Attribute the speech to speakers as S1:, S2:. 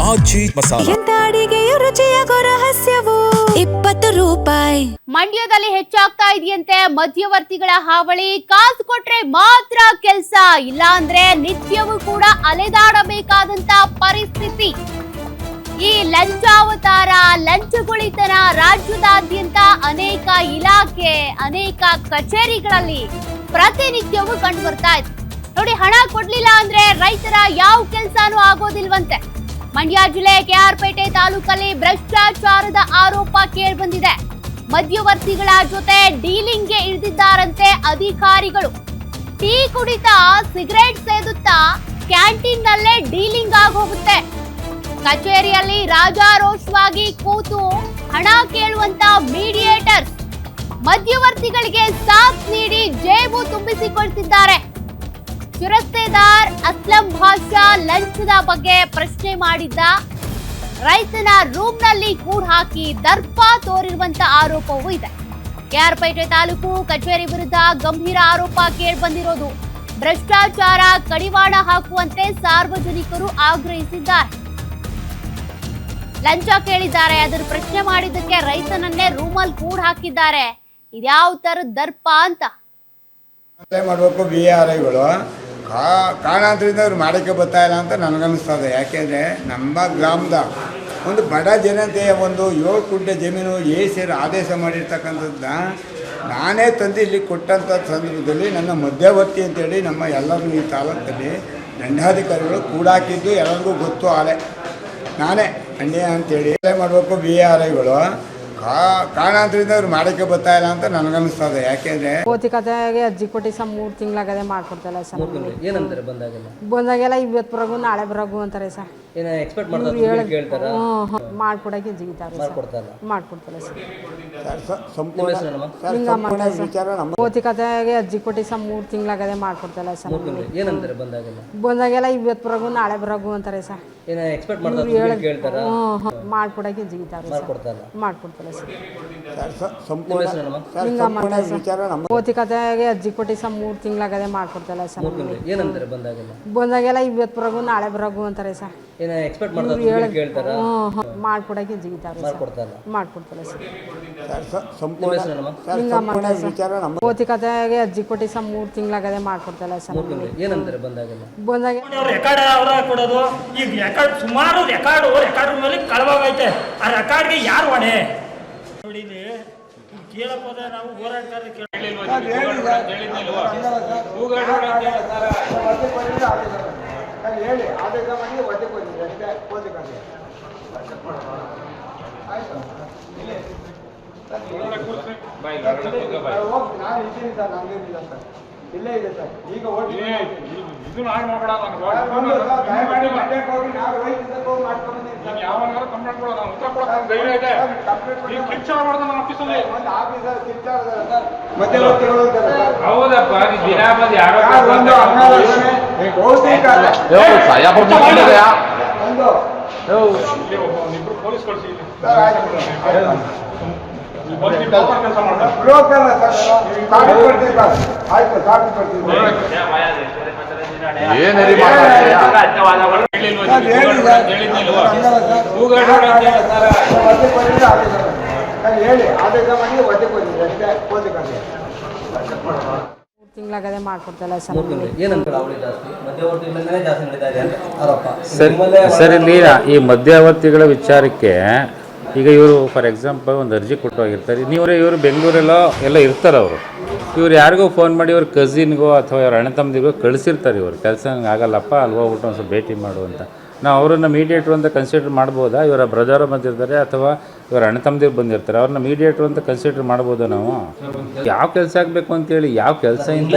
S1: ಆಜಿ ಮಸಾಲ.
S2: ಎಂತ ಅಡಿಗೆಯ ರುಚಿಯಾಗೋ ರಹಸ್ಯವು 20 ರೂಪಾಯಿ.
S3: ಮಂಡ್ಯದಲ್ಲಿ ಹೆಚ್ಚಾಗ್ತಾ ಇದೆಯಂತೆ ಮಧ್ಯವರ್ತಿಗಳ ಹಾವಳಿ. ಕಾಸು ಕೊಟ್ರೆ ಮಾತ್ರ ಕೆಲಸ, ಇಲ್ಲ ಅಂದ್ರೆ ನಿತ್ಯವೂ ಕೂಡ ಅಲೆದಾಡಬೇಕಾದಂತ ಪರಿಸ್ಥಿತಿ. ಈ ಲಂಚಾವತಾರ, ಲಂಚಗುಳಿತನ ರಾಜ್ಯದಾದ್ಯಂತ ಅನೇಕ ಇಲಾಖೆ, ಅನೇಕ ಕಚೇರಿಗಳಲ್ಲಿ ಪ್ರತಿನಿತ್ಯವೂ ಕಂಡು ಬರ್ತಾ ಇದೆ. ನೋಡಿ, ಹಣ ಕೊಡ್ಲಿಲ್ಲ ಅಂದ್ರೆ ರೈತರ ಯಾವ ಕೆಲಸನೂ ಆಗೋದಿಲ್ವಂತೆ. ಮಂಡ್ಯ ಜಿಲ್ಲೆ ಕೆಆರ್ಪೇಟೆ ತಾಲೂಕಲ್ಲಿ ಭ್ರಷ್ಟಾಚಾರದ ಆರೋಪ ಕೇಳಿಬಂದಿದೆ. ಮಧ್ಯವರ್ತಿಗಳ ಜೊತೆ ಡೀಲಿಂಗ್ಗೆ ಇಳಿದಿದ್ದಾರಂತೆ ಅಧಿಕಾರಿಗಳು. ಟೀ ಕುಡಿತಾ, ಸಿಗರೇಟ್ ಸೇದುತ್ತಾ ಕ್ಯಾಂಟೀನ್ ನಲ್ಲೇ ಡೀಲಿಂಗ್ ಆಗೋಗುತ್ತೆ. ಕಚೇರಿಯಲ್ಲಿ ರಾಜಾರೋಷವಾಗಿ ಕೂತು ಹಣ ಕೇಳುವಂತ ಮೀಡಿಯೇಟರ್ಸ್ ಮಧ್ಯವರ್ತಿಗಳಿಗೆ ಸಾಥ್ ನೀಡಿ ಜೇಬು ತುಂಬಿಸಿಕೊಳ್ತಿದ್ದಾರೆ. ಶಿರಸ್ತೇದಾರ್ ಅಸ್ಲಂ ಭಾಷಾ ಲಂಚದ ಬಗ್ಗೆ ಪ್ರಶ್ನೆ ಮಾಡಿದ್ದ ರೈತನ ರೂಮ್ನಲ್ಲಿ ಕೂಡ ಹಾಕಿ ದರ್ಪ ತೋರಿರುವಂತ ಆರೋಪವೂ ಇದೆ. ಕೆಆರ್ಪೇಟೆ ತಾಲೂಕು ಕಚೇರಿ ವಿರುದ್ಧ ಗಂಭೀರ ಆರೋಪ ಕೇಳಿಬಂದಿರೋದು. ಭ್ರಷ್ಟಾಚಾರ ಕಡಿವಾಣ ಹಾಕುವಂತೆ ಸಾರ್ವಜನಿಕರು ಆಗ್ರಹಿಸಿದ್ದಾರೆ. ಲಂಚ ಕೇಳಿದ್ದಾರೆ, ಅದರ ಪ್ರಶ್ನೆ ಮಾಡಿದ್ದಕ್ಕೆ ರೈತನನ್ನೇ ರೂಮಲ್ಲಿ ಕೂಡ ಹಾಕಿದ್ದಾರೆ. ಇದ್ಯಾವ ತರದ ದರ್ಪ ಅಂತ
S4: ಮಾಡಬೇಕು. BRIಗಳು ಕಾರಣಾಂತರದಿಂದ ಅವ್ರು ಮಾಡೋಕ್ಕೆ ಬರ್ತಾ ಇಲ್ಲ ಅಂತ ನನಗನ್ನಿಸ್ತದೆ. ಯಾಕೆಂದರೆ ನಮ್ಮ ಗ್ರಾಮದ ಒಂದು ಬಡ ಜನತೆಯ ಒಂದು 7 ಕುಂಟೆ ಜಮೀನು ಸೇರಿ ಆದೇಶ ಮಾಡಿರ್ತಕ್ಕಂಥದ್ದನ್ನ ನಾನೇ ತಂದು ಇಲ್ಲಿ ಕೊಟ್ಟಂಥ ಸಂದರ್ಭದಲ್ಲಿ ನನ್ನ ಮಧ್ಯವರ್ತಿ ಅಂತೇಳಿ ನಮ್ಮ ಎಲ್ಲರೂ ಈ ತಾಲೂಕಲ್ಲಿ ದಂಡಾಧಿಕಾರಿಗಳು ಕೂಡಾಕಿದ್ದು ಎಲ್ಲರಿಗೂ ಗೊತ್ತು. ನಾನೇ ಅನ್ಯಾಯ ಅಂತೇಳಿ ಮಾಡಬೇಕು. BRIಗಳು ಕಾರಣಾಂತರದಿಂದ ಅವ್ರು ಮಾಡೋಕ್ಕೆ ಬರ್ತಾ ಇಲ್ಲ ಅಂತ ನನಗನ್ನಿಸ್ತದೆ. ಯಾಕೆಂದರೆ
S5: ಭೌತಿಕತೆಗೆ ಅರ್ಜಿ ಕೊಟ್ಟು 3 ತಿಂಗಳಾಗದೆ ಮಾಡ್ಕೊಡ್ತಲ್ಲ ಸರ್. ಬಂದಾಗೆಲ್ಲ ಇವತ್ತು ಬರೋಗು ನಾಳೆ ಬರೋಗು ಅಂತಾರೆ ಸರ್. ಮಾಡ್ಕೊಡಕ್ಕೆ ಜಿಗಿತಾರೆ, ಮಾಡ್ಕೊಡ್ತಾರೆ ಸರ್. ಭೌತಿಕತೆಗೆ ಅರ್ಜಿ ಕೊಟ್ಟು 3 ತಿಂಗಳಾಗದೆ ಮಾಡ್ಕೊಡ್ತಲ್ಲ ಸರ್. ಬಂದಾಗೆಲ್ಲ ಇವತ್ತು ಬರೋಗು ನಾಳೆ ಬರೋಗು ಅಂತಾರೆ ಸರ್. ಮಾಡ್ಕೊಡಕ್ಕೆ ಜಿಗಿತಾರೆ, ಮಾಡ್ಕೊಡ್ತಾರೆ ಸರ್. ಭೌತಿಕತೆಗೆ ಅರ್ಜಿ ಕೊಟ್ಟು 3 ತಿಂಗಳಾಗದೆ ಮಾಡ್ಕೊಡ್ತಲ್ಲ ಸರ್. ಬಂದಾಗೆಲ್ಲ ಇವತ್ತು ಬರೋಗು ನಾಳೆ ಬರೋಗು ಅಂತಾರೆ ಸರ್. ಮಾಡ್ಕೊಡಕ್ಕೆ ಜಿಗಿತಾರೆ, ಮಾಡ್ಕೊಡ್ತಾರೆ ಸರ್. ಭೌತಿಕತೆಗೆ ಅರ್ಜಿ ಕೊಟ್ಟು 3 ತಿಂಗಳಾಗದೆ ಮಾಡ್ಕೊಡ್ತಲ್ಲ ಸರ್. ಬಂದಾಗ
S6: ಸುಮಾರು ರೆಕಾರ್ಡ್ ಮೇಲೆ ಕಳವಾಗೈತೆ. ಆ ರೆಕಾರ್ಡ್ಗೆ ಯಾರು ಹೊಣೆ ನೋಡಿ. ಕೇಳಪ್ಪ, ನಾವು ಹೋರಾಟಗಾರ
S4: ಹೇಳಿ ಆದೇಶ ಮಾಡಿ ಒದ್ದೆ ಕೊಡ್ತೀವಿ ಅಷ್ಟೇ. ನಾನು ಇದ್ದೀನಿ ಸರ್, ನಮ್ಗೇನಿಲ್ಲ ಸರ್, ಇಲ್ಲೇ ಇದೆ ಸರ್. ಈಗ ಹೋಗಿ
S6: ಪೊಲೀಸ್ ಕಳಿಸಿ
S4: ಹೇಳಿ ಆದೇಶ ಮಾಡಿ ಒದ್ದೆ ಕೊಡ್ತೀವಿ ಅಷ್ಟೇ.
S5: ತಿಂಗಳಾಗದೆ ಮಾಡ್ಕೊಡ್ತಲ್ಲ ಸರ್.
S7: ಸರ್, ಇಲ್ಲಿ ಈ ಮಧ್ಯವರ್ತಿಗಳ ವಿಚಾರಕ್ಕೆ ಈಗ ಇವರು ಫಾರ್ ಎಕ್ಸಾಂಪಲ್ ಒಂದು ಅರ್ಜಿ ಕೊಟ್ಟು ಹೋಗಿರ್ತಾರೆ. ಇವರು ಬೆಂಗಳೂರೆಲ್ಲೋ ಎಲ್ಲ ಇರ್ತಾರೆ. ಇವ್ರು ಯಾರಿಗೋ ಫೋನ್ ಮಾಡಿ ಇವ್ರ ಕಸಿನ್ಗೋ ಅಥವಾ ಇವ್ರ ಅಣ್ಣ ತಮ್ಮದಿಗೋ ಕಳಿಸಿರ್ತಾರೆ. ಇವರು ಕೆಲಸ ಆಗಲ್ಲಪ್ಪ, ಅಲ್ಲಿ ಹೋಗ್ಬಿಟ್ಟು ಒಂದು ಸ್ವಲ್ಪ ಭೇಟಿ ಮಾಡು ಅಂತ. ನಾವು ಅವರನ್ನು ಮೀಡಿಯೇಟ್ರು ಅಂತ ಕನ್ಸಿಡರ್ ಮಾಡ್ಬೋದಾ? ಇವರ ಬ್ರದರ್ ಬಂದಿರ್ತಾರೆ ಅಥವಾ ಇವರ ಅಣ್ಣ ತಮ್ಮದಿರು ಬಂದಿರ್ತಾರೆ, ಅವ್ರನ್ನ ಮೀಡಿಯೇಟ್ರು ಅಂತ ಕನ್ಸಿಡರ್ ಮಾಡ್ಬೋದಾ ನಾವು? ಯಾವ ಕೆಲಸ ಆಗಬೇಕು ಅಂತೇಳಿ ಯಾವ ಕೆಲಸ ಇಲ್ಲ.